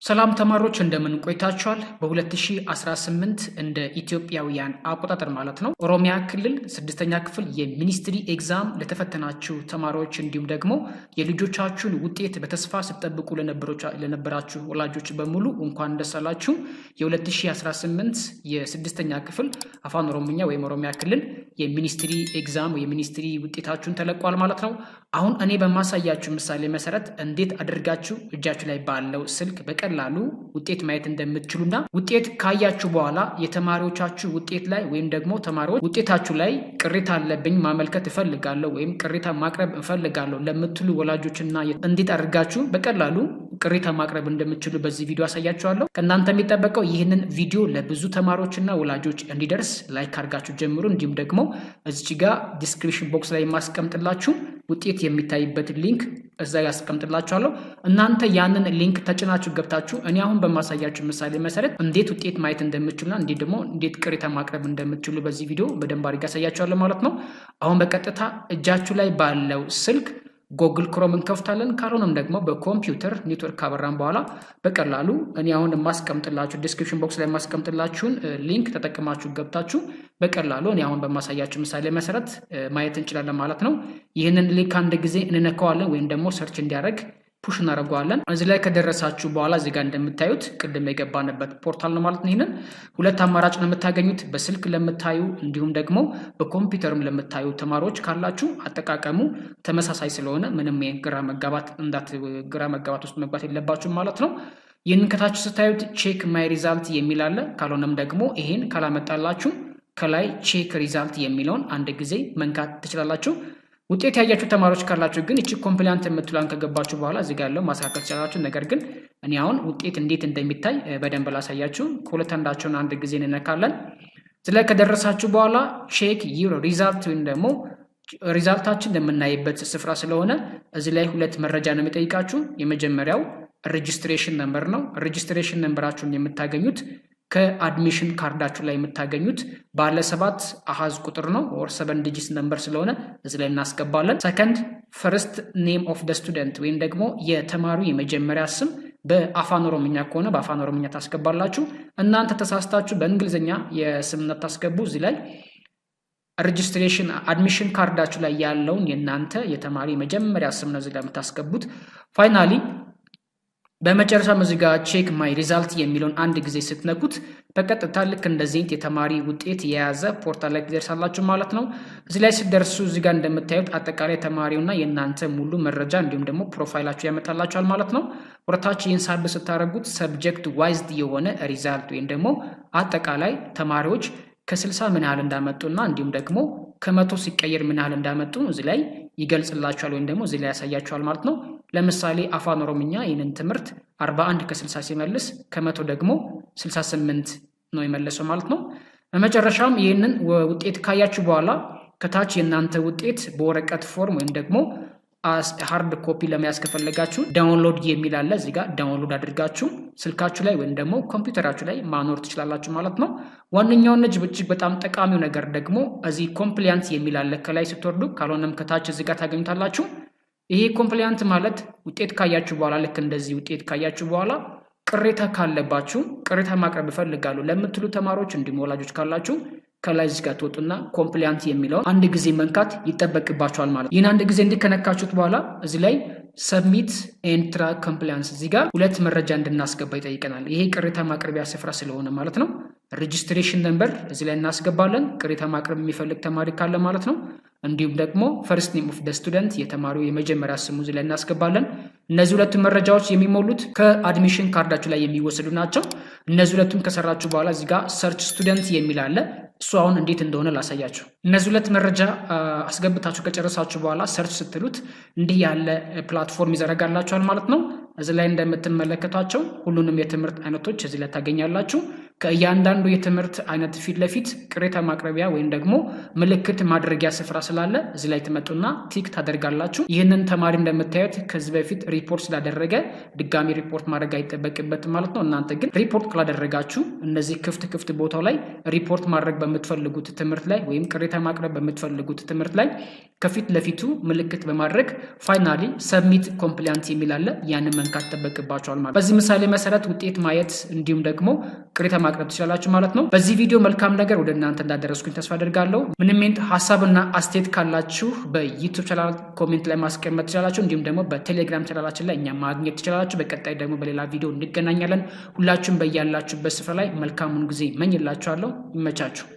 ሰላም ተማሪዎች እንደምን ቆይታችኋል? በ2018 እንደ ኢትዮጵያውያን አቆጣጠር ማለት ነው ኦሮሚያ ክልል 6ኛ ክፍል የሚኒስትሪ ኤግዛም ለተፈተናችሁ ተማሪዎች እንዲሁም ደግሞ የልጆቻችሁን ውጤት በተስፋ ስትጠብቁ ለነበራችሁ ወላጆች በሙሉ እንኳን ደስ አላችሁ። የ2018 የ6ኛ ክፍል አፋን ኦሮሞኛ ወይም ኦሮሚያ ክልል የሚኒስትሪ ኤግዛም የሚኒስትሪ ውጤታችሁን ተለቋል ማለት ነው። አሁን እኔ በማሳያችሁ ምሳሌ መሰረት እንዴት አድርጋችሁ እጃችሁ ላይ ባለው ስልክ በቀላሉ ውጤት ማየት እንደምትችሉና ውጤት ካያችሁ በኋላ የተማሪዎቻችሁ ውጤት ላይ ወይም ደግሞ ተማሪዎች ውጤታችሁ ላይ ቅሬታ አለብኝ ማመልከት እፈልጋለሁ ወይም ቅሬታ ማቅረብ እፈልጋለሁ ለምትሉ ወላጆችና እንዴት አድርጋችሁ በቀላሉ ቅሬታ ማቅረብ እንደምትችሉ በዚህ ቪዲዮ አሳያችኋለሁ። ከእናንተ የሚጠበቀው ይህንን ቪዲዮ ለብዙ ተማሪዎችና ወላጆች እንዲደርስ ላይክ አድርጋችሁ ጀምሩ። እንዲሁም ደግሞ እዚህ ጋር ዲስክሪፕሽን ቦክስ ላይ ማስቀምጥላችሁ ውጤት የሚታይበት ሊንክ እዛ ጋር አስቀምጥላችኋለሁ። እናንተ ያንን ሊንክ ተጭናችሁ ገብታችሁ እኔ አሁን በማሳያችሁ ምሳሌ መሰረት እንዴት ውጤት ማየት እንደምትችሉና እንዴት ደግሞ እንዴት ቅሬታ ማቅረብ እንደምትችሉ በዚህ ቪዲዮ በደንብ አድርጌ አሳያችኋለሁ ማለት ነው። አሁን በቀጥታ እጃችሁ ላይ ባለው ስልክ ጎግል ክሮም እንከፍታለን። ካልሆነም ደግሞ በኮምፒውተር ኔትወርክ ካበራን በኋላ በቀላሉ እኔ አሁን የማስቀምጥላችሁ ዲስክሪፕሽን ቦክስ ላይ የማስቀምጥላችሁን ሊንክ ተጠቅማችሁ ገብታችሁ በቀላሉ እኔ አሁን በማሳያችሁ ምሳሌ መሰረት ማየት እንችላለን ማለት ነው። ይህንን ሊንክ አንድ ጊዜ እንነካዋለን ወይም ደግሞ ሰርች እንዲያደርግ ፑሽ እናደርገዋለን። እዚህ ላይ ከደረሳችሁ በኋላ እዚህ ጋር እንደምታዩት ቅድም የገባንበት ፖርታል ነው ማለት ነው። ይህንን ሁለት አማራጭ ነው የምታገኙት። በስልክ ለምታዩ እንዲሁም ደግሞ በኮምፒውተርም ለምታዩ ተማሪዎች ካላችሁ አጠቃቀሙ ተመሳሳይ ስለሆነ ምንም ግራ መጋባት ውስጥ መግባት የለባችሁም ማለት ነው። ይህንን ከታች ስታዩት ቼክ ማይ ሪዛልት የሚል አለ። ካልሆነም ደግሞ ይሄን ካላመጣላችሁ ከላይ ቼክ ሪዛልት የሚለውን አንድ ጊዜ መንካት ትችላላችሁ። ውጤት ያያችሁ ተማሪዎች ካላችሁ ግን እቺ ኮምፕሊያንት የምትሏን ከገባችሁ በኋላ እዚህ ጋር ያለው ማስተካከል ትችላላችሁ። ነገር ግን እኔ አሁን ውጤት እንዴት እንደሚታይ በደንብ ላሳያችሁ። ከሁለት አንዳቸውን አንድ ጊዜ እንነካለን። እዚህ ላይ ከደረሳችሁ በኋላ ቼክ ዩር ሪዛልት ወይም ደግሞ ሪዛልታችን የምናይበት ስፍራ ስለሆነ እዚህ ላይ ሁለት መረጃ ነው የሚጠይቃችሁ። የመጀመሪያው ሬጂስትሬሽን ነምበር ነው። ሬጂስትሬሽን ነምበራችሁን የምታገኙት ከአድሚሽን ካርዳችሁ ላይ የምታገኙት ባለ 7 አሃዝ ቁጥር ነው ኦር 7 ዲጂት ነምበር ስለሆነ እዚህ ላይ እናስገባለን። ሰከንድ ፈርስት ኔም ኦፍ ደ ስቱደንት ወይም ደግሞ የተማሪው የመጀመሪያ ስም በአፋን ኦሮምኛ ከሆነ በአፋን ኦሮምኛ ታስገባላችሁ። እናንተ ተሳስታችሁ በእንግሊዝኛ የስምነት ታስገቡ። እዚህ ላይ ሬጂስትሬሽን አድሚሽን ካርዳችሁ ላይ ያለውን የእናንተ የተማሪ የመጀመሪያ ስም ነው እዚህ ላይ የምታስገቡት። ፋይናሊ በመጨረሻ እዚህ ጋር ቼክ ማይ ሪዛልት የሚለውን አንድ ጊዜ ስትነኩት በቀጥታ ልክ እንደዚህ የተማሪ ውጤት የያዘ ፖርታል ላይ ትደርሳላችሁ ማለት ነው። እዚህ ላይ ስትደርሱ እዚህ ጋር እንደምታዩት አጠቃላይ ተማሪውና የእናንተ ሙሉ መረጃ እንዲሁም ደግሞ ፕሮፋይላችሁ ያመጣላችኋል ማለት ነው። ወርታች ይህን ሳብ ስታደርጉት ሰብጀክት ዋይዝድ የሆነ ሪዛልት ወይም ደግሞ አጠቃላይ ተማሪዎች ከ60 ምን ያህል እንዳመጡና እንዲሁም ደግሞ ከመቶ ሲቀየር ምን ያህል እንዳመጡ እዚህ ላይ ይገልጽላችኋል ወይም ደግሞ እዚህ ላይ ያሳያችኋል ማለት ነው። ለምሳሌ አፋን ኦሮምኛ ይህንን ትምህርት 41 ከ60 ሲመልስ ከመቶ ደግሞ 68 ነው የመለሰው ማለት ነው። በመጨረሻም ይህንን ውጤት ካያችሁ በኋላ ከታች የእናንተ ውጤት በወረቀት ፎርም ወይም ደግሞ ሃርድ ኮፒ ለመያዝ ከፈለጋችሁ ዳውንሎድ የሚል አለ። እዚህ ጋር ዳውንሎድ አድርጋችሁ ስልካችሁ ላይ ወይም ደግሞ ኮምፒውተራችሁ ላይ ማኖር ትችላላችሁ ማለት ነው። ዋነኛውን እጅግ በጣም ጠቃሚው ነገር ደግሞ እዚህ ኮምፕሊያንት የሚል አለ ከላይ ስትወርዱ፣ ካልሆነም ከታች እዚህ ጋር ታገኙታላችሁ። ይሄ ኮምፕሊያንት ማለት ውጤት ካያችሁ በኋላ ልክ እንደዚህ ውጤት ካያችሁ በኋላ ቅሬታ ካለባችሁ ቅሬታ ማቅረብ እፈልጋለሁ ለምትሉ ተማሪዎች እንዲሁም ወላጆች ካላችሁ ከላይ እዚህ ጋር ትወጡና ኮምፕሊያንት የሚለውን አንድ ጊዜ መንካት ይጠበቅባችኋል ማለት ነው። ይህን አንድ ጊዜ እንዲከነካችሁት በኋላ እዚህ ላይ ሰብሚት ኤንድ ትራክ ኮምፕሊያንስ እዚህ ጋር ሁለት መረጃ እንድናስገባ ይጠይቀናል። ይሄ ቅሬታ ማቅረቢያ ስፍራ ስለሆነ ማለት ነው። ሬጂስትሬሽን ነምበር እዚህ ላይ እናስገባለን ቅሬታ ማቅረብ የሚፈልግ ተማሪ ካለ ማለት ነው። እንዲሁም ደግሞ ፈርስት ኔም ኦፍ ደ ስቱደንት የተማሪው የመጀመሪያ ስሙ እዚህ ላይ እናስገባለን። እነዚህ ሁለቱ መረጃዎች የሚሞሉት ከአድሚሽን ካርዳችሁ ላይ የሚወሰዱ ናቸው። እነዚህ ሁለቱም ከሰራችሁ በኋላ እዚህ ጋር ሰርች ስቱደንት የሚል አለ። እሱ አሁን እንዴት እንደሆነ ላሳያችሁ። እነዚህ ሁለት መረጃ አስገብታችሁ ከጨረሳችሁ በኋላ ሰርች ስትሉት እንዲህ ያለ ፕላትፎርም ይዘረጋላችኋል ማለት ነው። እዚህ ላይ እንደምትመለከቷቸው ሁሉንም የትምህርት አይነቶች እዚህ ላይ ታገኛላችሁ። ከእያንዳንዱ የትምህርት አይነት ፊት ለፊት ቅሬታ ማቅረቢያ ወይም ደግሞ ምልክት ማድረጊያ ስፍራ ስላለ እዚህ ላይ ትመጡና ቲክ ታደርጋላችሁ። ይህንን ተማሪ እንደምታዩት ከዚህ በፊት ሪፖርት ስላደረገ ድጋሚ ሪፖርት ማድረግ አይጠበቅበትም ማለት ነው። እናንተ ግን ሪፖርት ካላደረጋችሁ እነዚህ ክፍት ቦታው ላይ ሪፖርት ማድረግ በምትፈልጉት ትምህርት ላይ ወይም ቅሬታ ማቅረብ በምትፈልጉት ትምህርት ላይ ከፊት ለፊቱ ምልክት በማድረግ ፋይናሊ ሰብሚት ኮምፕሊያንት የሚል አለ። ያንን መንካት ይጠበቅባችኋል ማለት። በዚህ ምሳሌ መሰረት ውጤት ማየት እንዲሁም ደግሞ ቅሬታ ማቅረብ ትችላላችሁ ማለት ነው። በዚህ ቪዲዮ መልካም ነገር ወደ እናንተ እንዳደረስኩኝ ተስፋ አደርጋለሁ። ምንም ሀሳብና አስተያየት ካላችሁ በዩቲዩብ ቻናል ኮሜንት ላይ ማስቀመጥ ትችላላችሁ። እንዲሁም ደግሞ በቴሌግራም ቻናላችን ላይ እኛ ማግኘት ትችላላችሁ። በቀጣይ ደግሞ በሌላ ቪዲዮ እንገናኛለን። ሁላችሁም በያላችሁበት ስፍራ ላይ መልካሙን ጊዜ መኝላችኋለሁ። ይመቻችሁ።